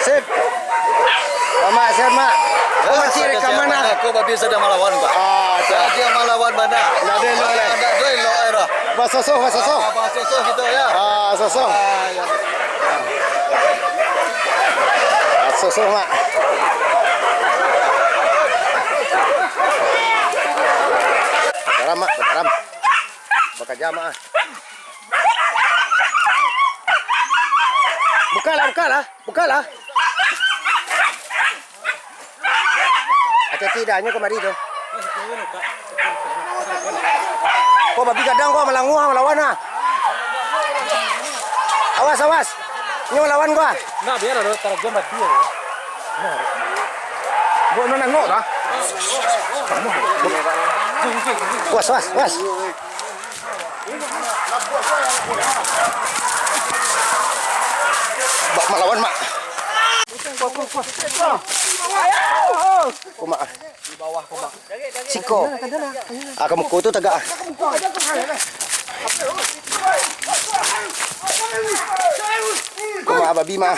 Sip. Mak, sip mak. Kau masih rekaman ah? Aku babi sedang melawan kak. Dia melawan mana? Nada lo lah. Ada lo era. Basoso. Basoso gitu ya. Soso. Soso mak. Garam mak, garam. Bekerja mak. Bukalah. Hati-hati dahnya kemari tu. Kau babi kadang kau melawan ah. Awas. Ini melawan gua. Nah biar ada terjun mati ya. Gua nangok dah. Was. Bak melawan mak. Kau mak. Di bawah kau mak. Siko. Kamu kau tu tegak. Kau mak babi mak.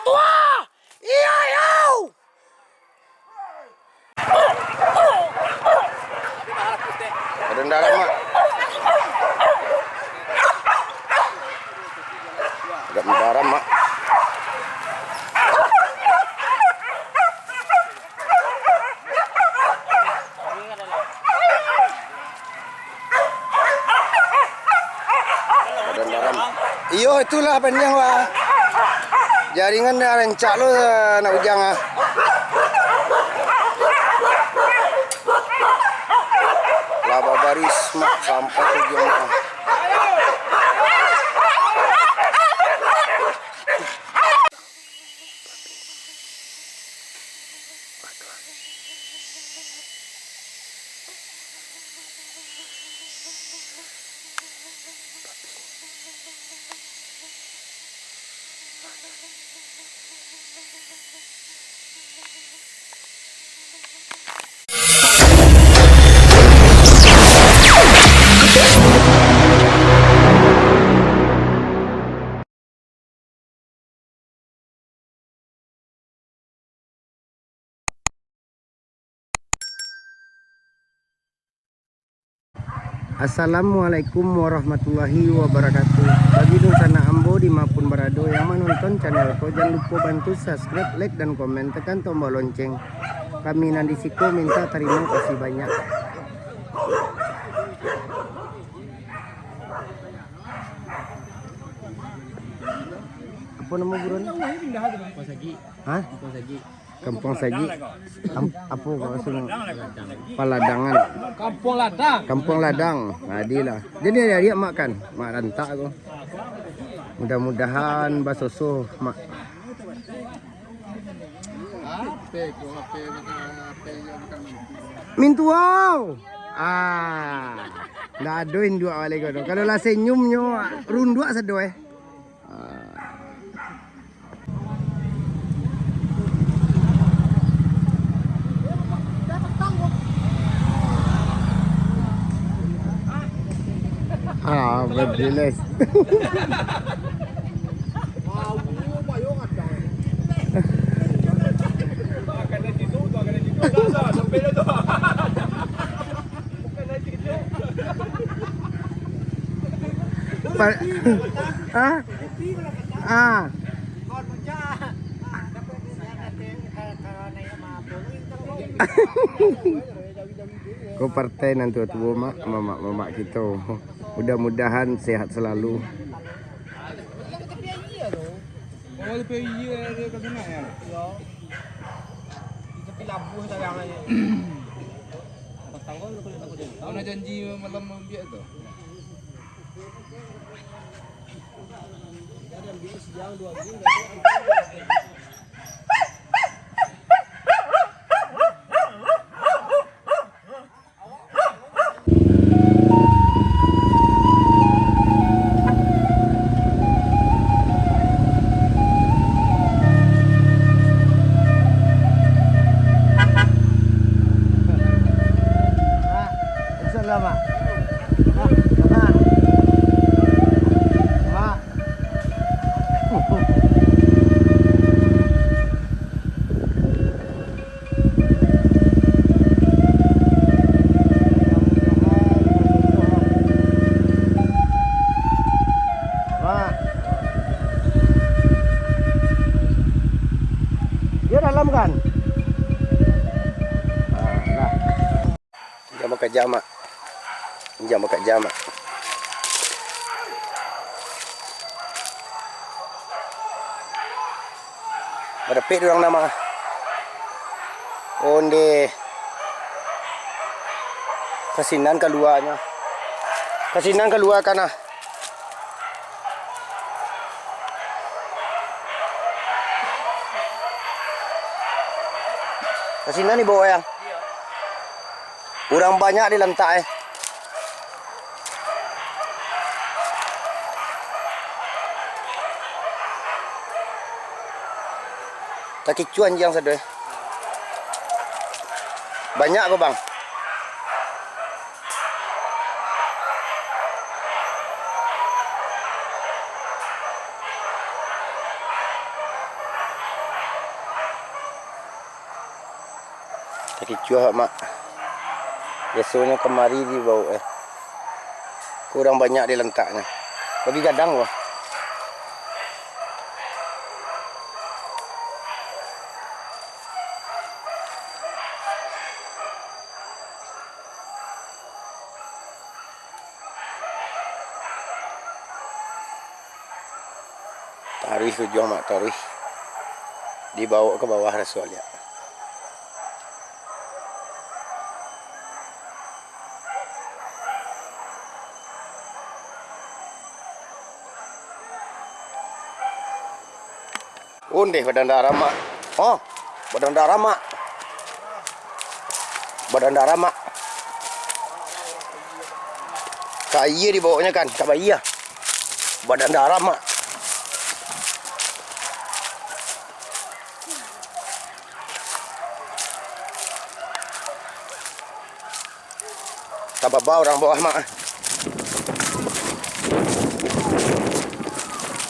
Tua! Iya, yau! Kedendaran mak. Agak mendaram mak. Kedendaran. Iyo itulah panjang wah. Jaringan dah rencak lo nak ujang ah. Laba baris mak sampai ujung mak. Assalamualaikum warahmatullahi wabarakatuh. Bagi sana ambo dimanapun berada yang menonton channelku, jangan lupa bantu subscribe, like dan komen, tekan tombol lonceng. Kami Nandi Siko minta terima kasih banyak. Apa nama buron? Kampung Sagi. Hah? Kampung Sagi. Kampung Sagi. Apa kalau semua? Paladangan. Kampung Ladang. Adilah. Jadi dia makan. Mak rantak aku. Mudah-mudahan basoso mak. Mintu wow. Dah adoin dua kali kau. Kalau lah senyumnya rundua sedo berjelas. Kau partai nanti tu mama kita. Mudah-mudahan sehat selalu. Tahu nak janji malam biar tu. Insya Allah mak. Mak. Mak. Dia dalam kan? Nah. Jam makan jama. Jam makan jama. Berapit orang nama. Onde. Kasinan keluarnya. Kasinan keluar kana. Kasinan ni bawa yang. Kurang banyak di lantai. Tak kicuan yang sedih. Banyak ke bang? Tak kicuan mak. Biasanya kemari dibawa kurang banyak di lentaknya. Bagi gadang loh. Tarih tujuan mak tarih. Dibawa ke bawah Rasulnya. Unde badan darah mak. Oh, badan darah mak. Badan darah mak. Kaya dibawanya kan, kak bayi ya. Badan darah mak. Tak apa orang bawah mak.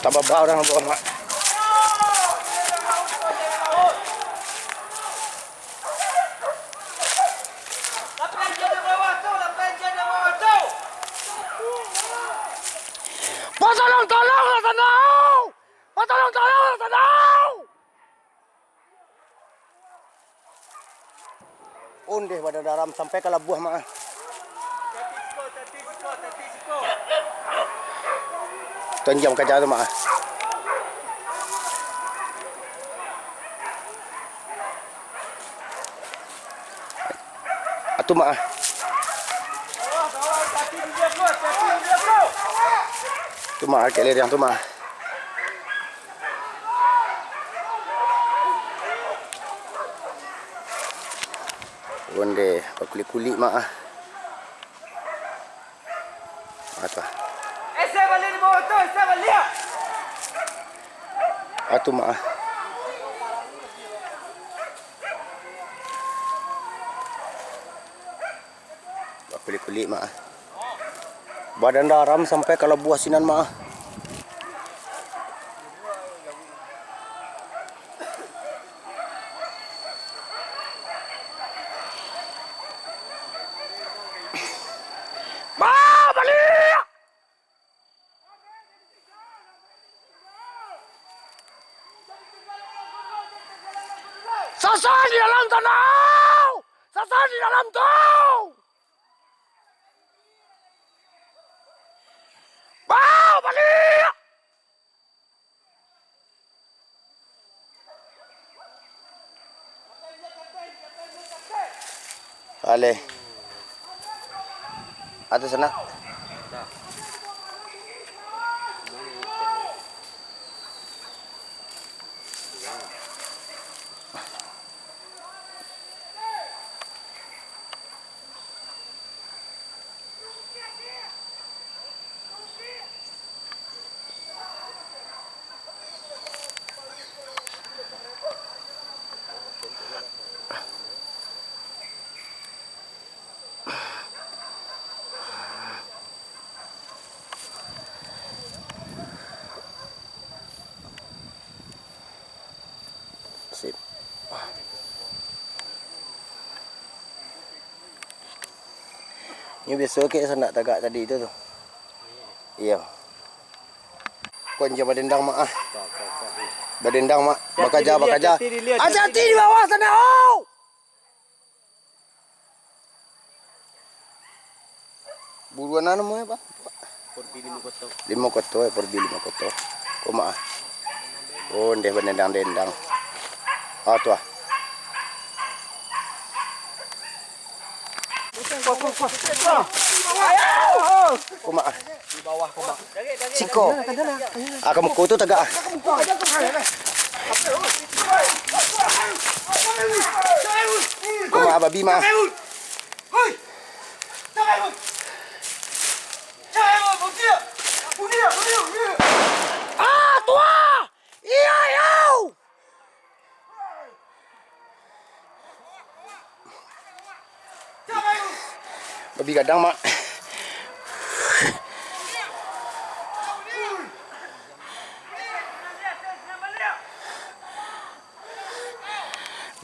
Tak apa orang bawah mak. Tolong lah tanau! Tolong lah tanau! Undeh pada dalam sampai ke labuh mak. Tunjam kerja tu mak. Atu mak. Tu mak kelir yang tu mak. Onde kulit-kulit mak. Apa? Saya balik di bawah tu, saya balik. Atu mak. Kulit-kulit mak. Badan daram sampai kalau buah sinan mak. Balik! Sasar di dalam tanah! Sasar di dalam tau! Balik! Balik. Ada sana. Ini biasa ke saya nak tagak tadi itu tuh. Iya. Kau jangan badendang mak ah. Badendang mak. Bakaja. Hati-hati di bawah sana. Oh. Buruan anu mo ba? Porbi 5 koto. Porbi 5 koto. Kau mak ah. Oh, ndeh badendang. Ah tu ah. Kuma ah. Di bawah kuma. Siko. Kamu ku tu tagak ah. Kuma babi mah. Ah, tua. Iya, yau. Babi gadang mak.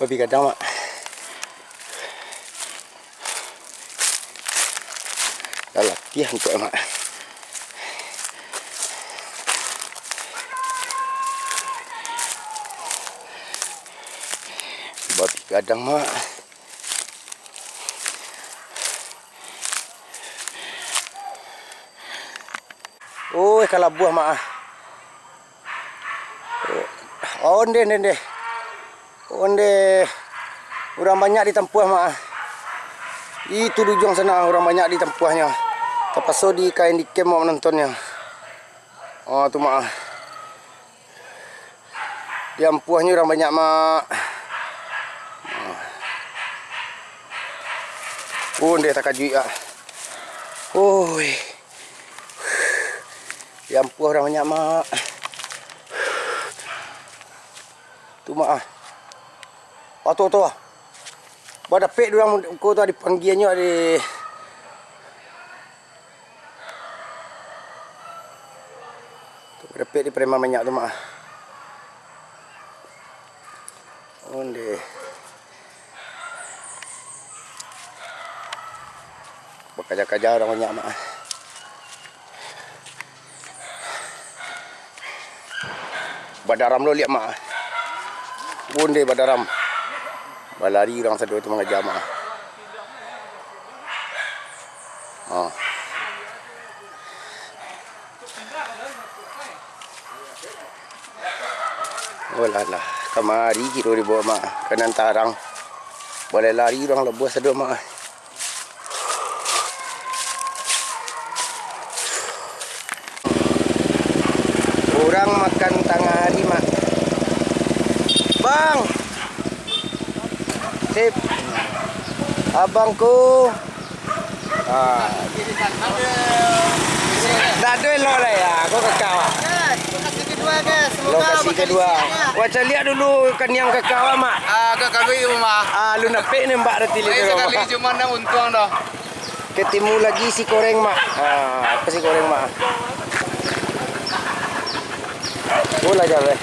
Babi gadang mak. Dah latihan tu mak. Babi gadang mak. Oh, kalau buah mak. Oh, onde. Onde. Orang banyak di tempuh mak. Itu ujung sana orang banyak di tempuhnya. Terpaksa di kain di kem mau menontonnya. Oh, tu mak. Di ampuhnya orang banyak mak. Onde tak kaju ya. Oi. Di ampuh orang banyak mak. Tu mak ah. Oh tu. Bada pek orang ko tu ada panggiannya ada. Tu bada pek di preman banyak tu mak. Onde. Bakaja-kaja orang banyak mak. Badaram lo lihat mak. Bonde badaram. Balari orang satu itu mengajar mak. Oh. Walah, kamari kiro di bawah mak. Kanan tarang. Boleh lari orang lebuh satu mak. Orang makan tengah hari mak. Bang. Sip. Abangku. Dah ada lo lah ya. Aku kakao. Lokasi kedua guys. Lokasi kedua. Waca lihat dulu kan yang kakao mak. Kakak ibu mah. Lu napik ni mbak reti Saya sekali cuma nak untung dah. Ketemu lagi si koreng mak. Apa si koreng mak? Bola jalan.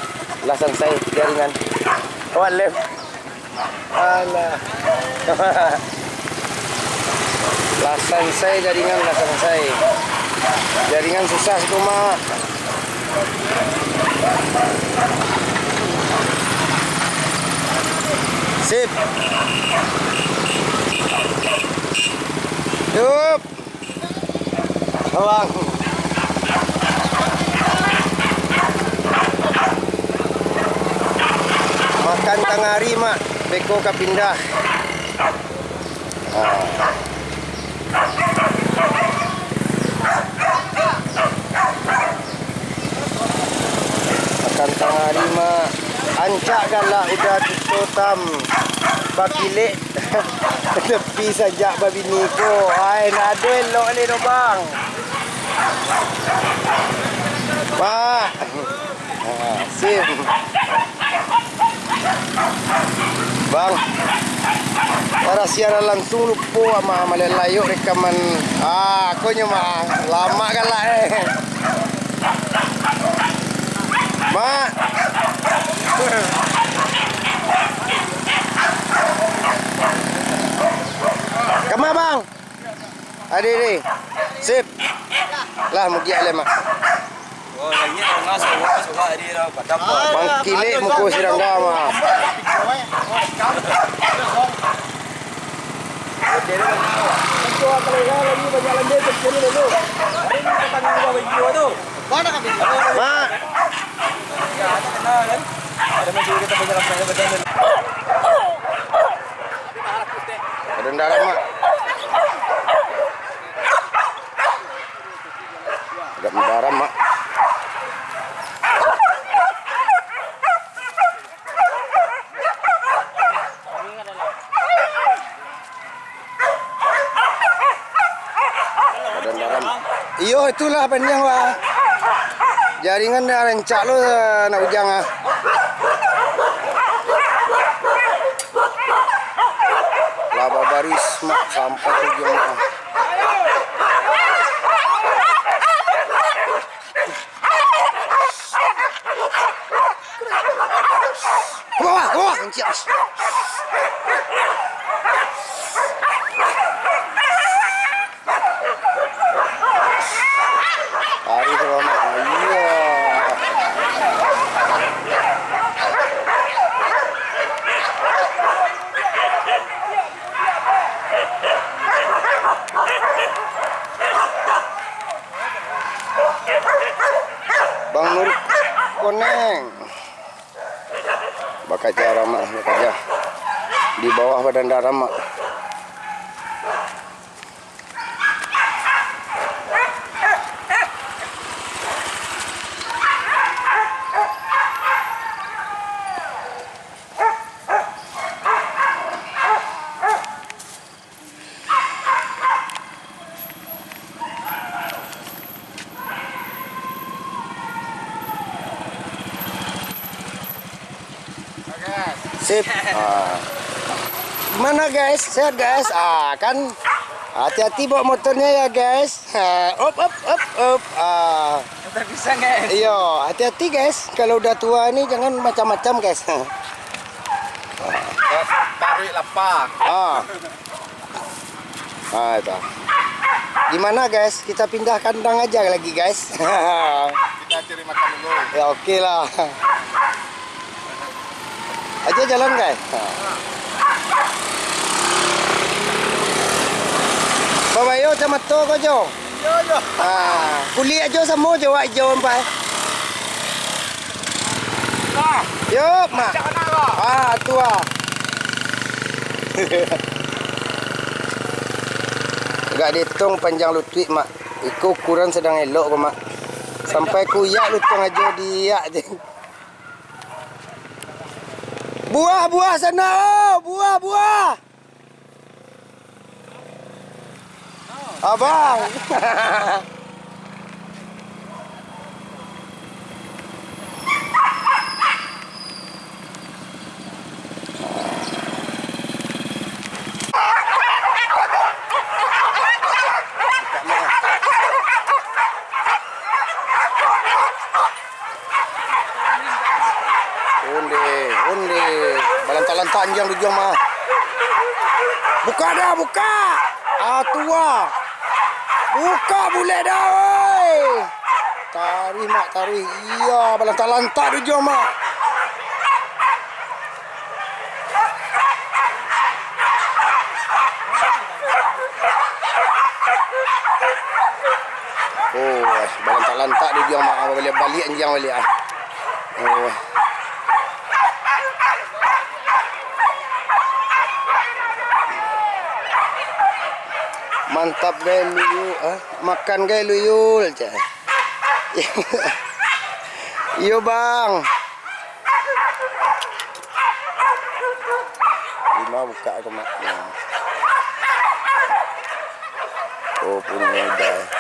Lasan saya jaringan. Awak left. Alah. Lasan saya jaringan lasan saya. Jaringan susah situ mak. Sip. Yup. Abang. Makan tengah hari mak. Beko ka pindah. Makan tengah hari mak. Ancak galak udah tututam. Bakilek. Tepi saja babi niko. Ai nado elok ni no bang. Mak. Sim. Bang. Para siaran langsung lupa sama Malelayo rekaman. Aku nyema lama galak Mak. Kemana bang? Adi ni. Sip. Lah mugi ale mak. Oh, lagi orang masuk hari dah dapat. Bang kilik muku sirang mak. Mak. Ada darah mak. Ada darah mak. Ada darah. Iyo itulah panjang wah. Jaringan dah rencak lo nak ujang ah. Laba baris mak sampai tujuan mak. Wah, encik. Hari sama iya. Bang Nur Koneng. Bakat cara mak, bakat di bawah badan darah mak. Sip. Gimana guys? Sehat guys? Kan hati-hati bawa motornya ya guys. Up. Tak bisa guys. Iya, hati-hati guys. Kalau udah tua ini jangan macam-macam guys. Tarik lapar. Itu. Gimana guys? Kita pindah kandang aja lagi guys. Kita cari makan dulu. Ya oke lah. Aja jalan guys. Babayo sama to ko jo. Yo. Kulit aja sama jo wak jo ampai. Yo, mak. Tua. Agak dihitung panjang lutut mak. Iku ukuran sedang elok ko mak. Sampai kuyak lutut aja diyak je. Buah sana, buah. Abang. Onde. Balantak-lantak anjang tujuan mah. Buka. Tua. Buka boleh dah oi. Tarik. Iya, balantak-lantak tujuan mah. Oh, balantak-lantak tujuan mah. Balik anjang balik ah. Oh. Mantap gaya luyul, makan gaya luyul cah. Iyo bang. 5 buka ke mak. Oh punya udah.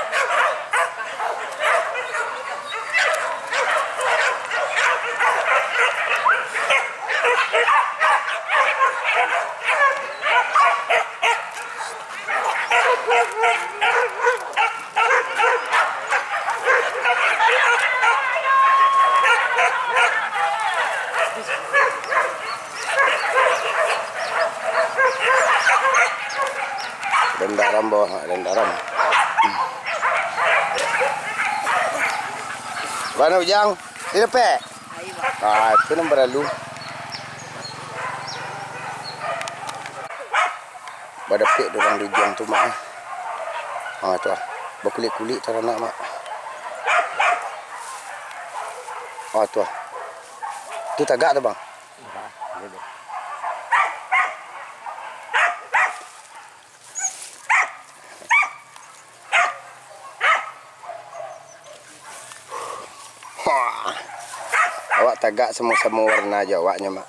Bendara dalam bawah mak dan dalam. Mana ujang? Di depan. Itu nombor lalu. Badapik dorang dijang tu mak. Tu ah. Berkulit-kulit tu nak mak. Tu ah. Tu tagak tu bang. Awak tagak semua-semua warna aja awaknya mak.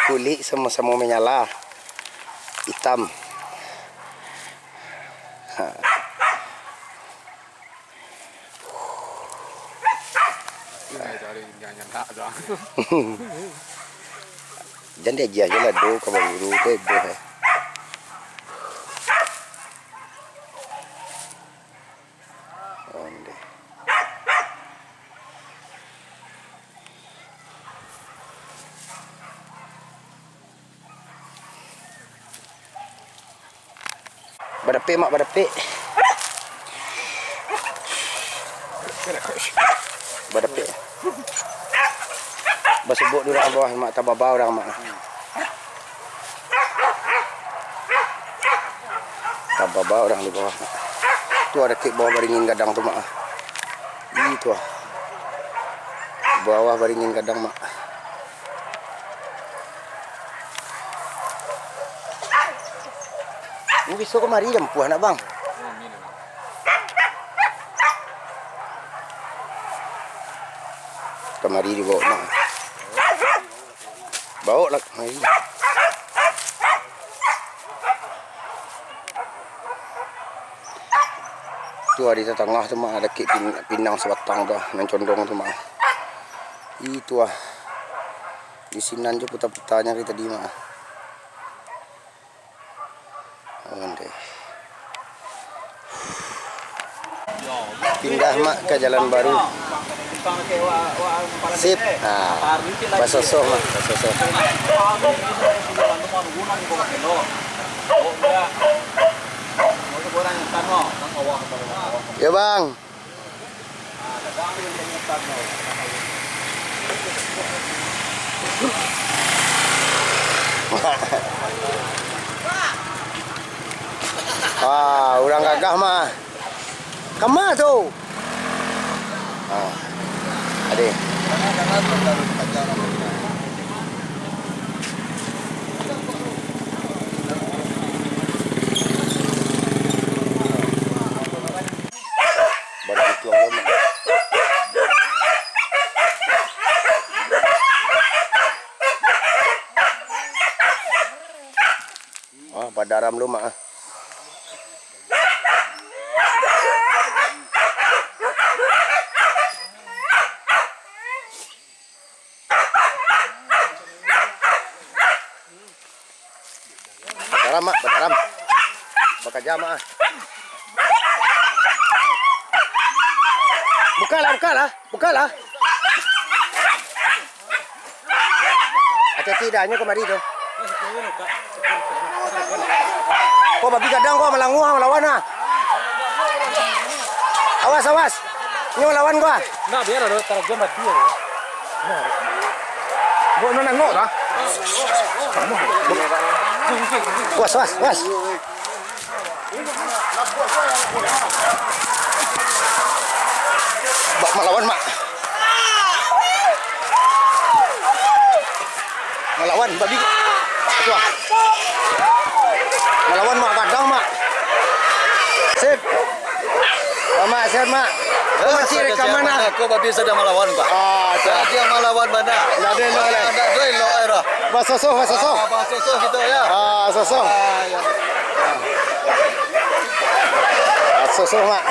Kulit semua-semua menyala. Hitam. Jangan dia aja lah do ke buru ke ibu. Badapik mak, badapik. Badapik. Basubuk di orang bawah mak, tababau orang mak. Tababau orang di bawah. Tu ada kek bawah baringin gadang tu mak. Itu ah. Bawah baringin gadang mak. Ini besok kemari jam puah nak bang. Kemari dibawa mak. Bawa lah kemari. Tu hari tengah tu mak ada kek pinang sebatang tu, nan condong tu mak. Itu ah. Di sinan je putar-putarnya hari tadi mak. Pindah mak ke jalan baru. Sip. Basosoh mak, basosoh. Ya bang. Orang gagah mah. Kemana tu? Adik. Barang tuang lama. Padaram lu mak. Badaram mak, badaram. Bekerja mak. Bukalah, bukalah, bukalah. Hati-hati dahnya kemari tu. Kau babi gadang kau melangu melawan ah. Awas awas. Ini melawan gua. Nah biar ada target mati ya. Nah. Gua nengok dah. Was was was. Bak melawan mak. Melawan babi. Itu ah. Melawan mak gadang mak. Sip. Mak, sehat mak. Masih rekaman ah. Aku babi sedang melawan pak. Dia melawan mana? Dah ada lo lah. Ada dua lo era. Basosoh, basosoh. Basosoh gitu ya. Basosoh. Basosoh mak.